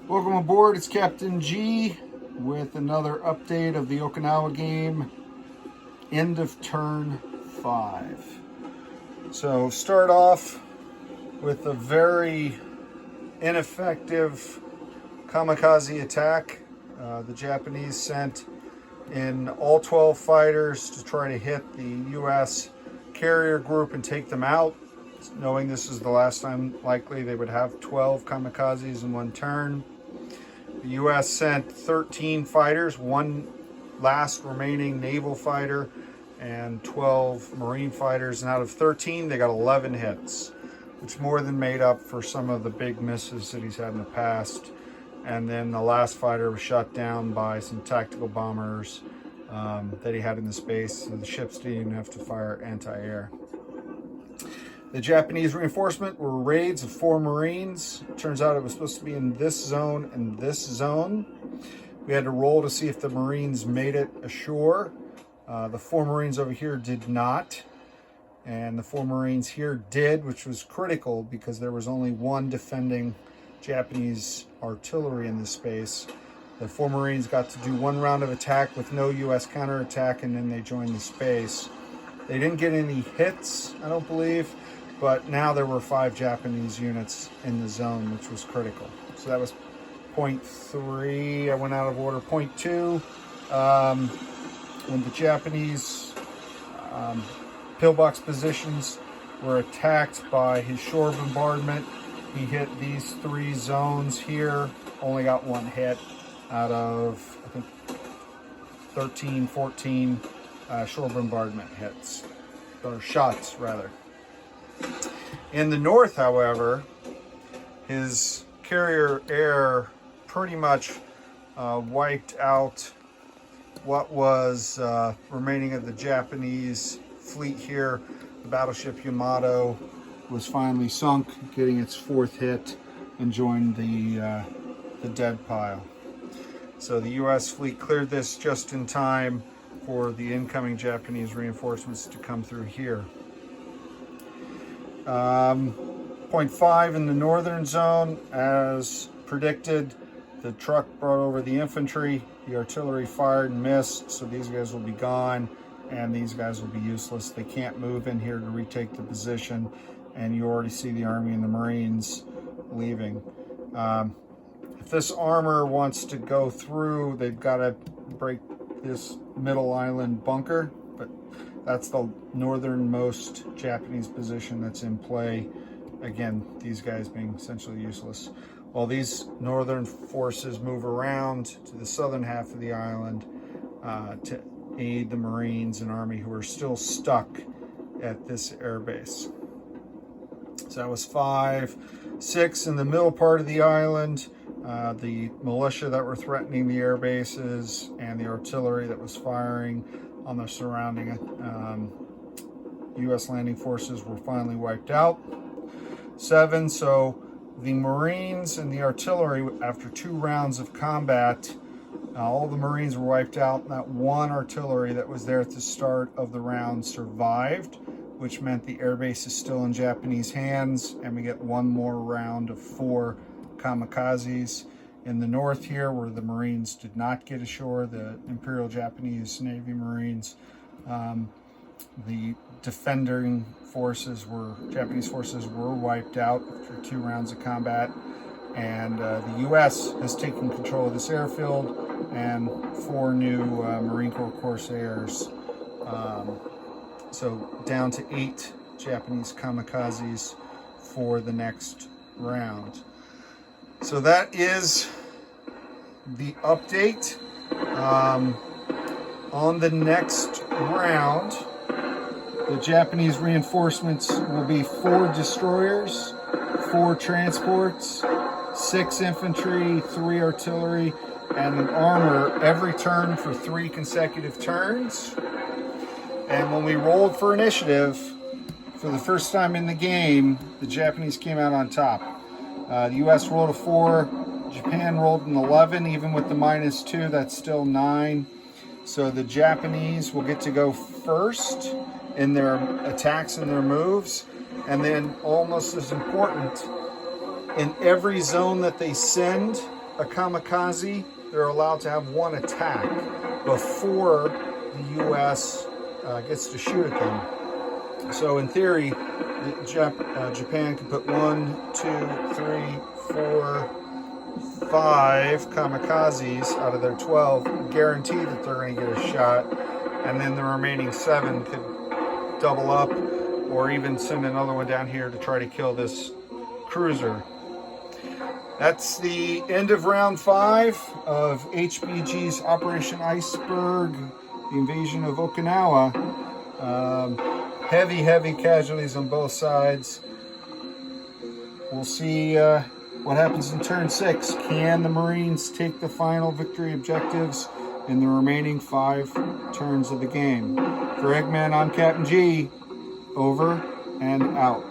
Welcome aboard, it's Captain G with another update of the Okinawa game, end of turn 5. So start off with a very ineffective kamikaze attack. The Japanese sent in all 12 fighters to try to hit the U.S. carrier group and take them out, knowing this is the last time likely they would have 12 kamikazes in one turn. The U.S. sent 13 fighters, one last remaining naval fighter, and 12 Marine fighters. And out of 13, they got 11 hits, which more than made up for some of the big misses that he's had in the past. And then the last fighter was shot down by some tactical bombers that he had in the space, so the ships didn't even have to fire anti-air. The Japanese reinforcement were raids of 4 Marines. It turns out it was supposed to be in this zone and this zone. We had to roll to see if the Marines made it ashore. The 4 Marines over here did not. And the 4 Marines here did, which was critical because there was only one defending Japanese artillery in this space. The 4 Marines got to do 1 round of attack with no U.S. counterattack, and then they joined the space. They didn't get any hits, I don't believe. But now there were 5 Japanese units in the zone, which was critical. So that was point 3. I went out of order. Point 2, when the Japanese pillbox positions were attacked by his shore bombardment, he hit these 3 zones here, only got 1 hit out of, I think, 13, 14 shore bombardment hits, or shots rather. In the north, however, his carrier air pretty much wiped out what was remaining of the Japanese fleet here. The battleship Yamato was finally sunk, getting its 4th hit, and joined the dead pile. So the U.S. fleet cleared this just in time for the incoming Japanese reinforcements to come through here. Point 5 in the northern zone, as predicted, the truck brought over the infantry. The artillery fired and missed, so these guys will be gone, and these guys will be useless. They can't move in here to retake the position, and you already see the Army and the Marines leaving. If this armor wants to go through, they've got to break this middle island bunker, but that's the northernmost Japanese position that's in play. Again, these guys being essentially useless. While these northern forces move around to the southern half of the island to aid the Marines and Army who are still stuck at this airbase. So that was 5. 6 in the middle part of the island. The militia that were threatening the air bases and the artillery that was firing on the surrounding U.S. landing forces were finally wiped out. 7, so the Marines and the artillery, after 2 rounds of combat, all the Marines were wiped out. That 1 artillery that was there at the start of the round survived, which meant the airbase is still in Japanese hands, and we get 1 more round of 4 kamikazes. In the north here, where the Marines did not get ashore, the Imperial Japanese Navy Marines, the defending forces Japanese forces were wiped out after 2 rounds of combat, and the U.S. has taken control of this airfield, and 4 new Marine Corps Corsairs. So down to 8 Japanese kamikazes for the next round. So that is the update. On the next round, the Japanese reinforcements will be 4 destroyers, 4 transports, 6 infantry, 3 artillery, and an armor every turn for 3 consecutive turns. And when we rolled for initiative, for the first time in the game, the Japanese came out on top. The U.S. rolled a 4, Japan rolled an 11, even with the -2, that's still 9. So the Japanese will get to go first in their attacks and their moves. And then, almost as important, in every zone that they send, a kamikaze, they're allowed to have one attack before the U.S. Gets to shoot at them. So in theory, Japan can put 1, 2, 3, 4, 5 kamikazes out of their 12, guarantee that they're going to get a shot, and then the remaining 7 could double up or even send another one down here to try to kill this cruiser. That's the end of round 5 of HBG's Operation Iceberg, the invasion of Okinawa. Heavy casualties on both sides. We'll see what happens in turn 6. Can the Marines take the final victory objectives in the remaining 5 turns of the game? For Eggman, I'm Captain G. Over and out.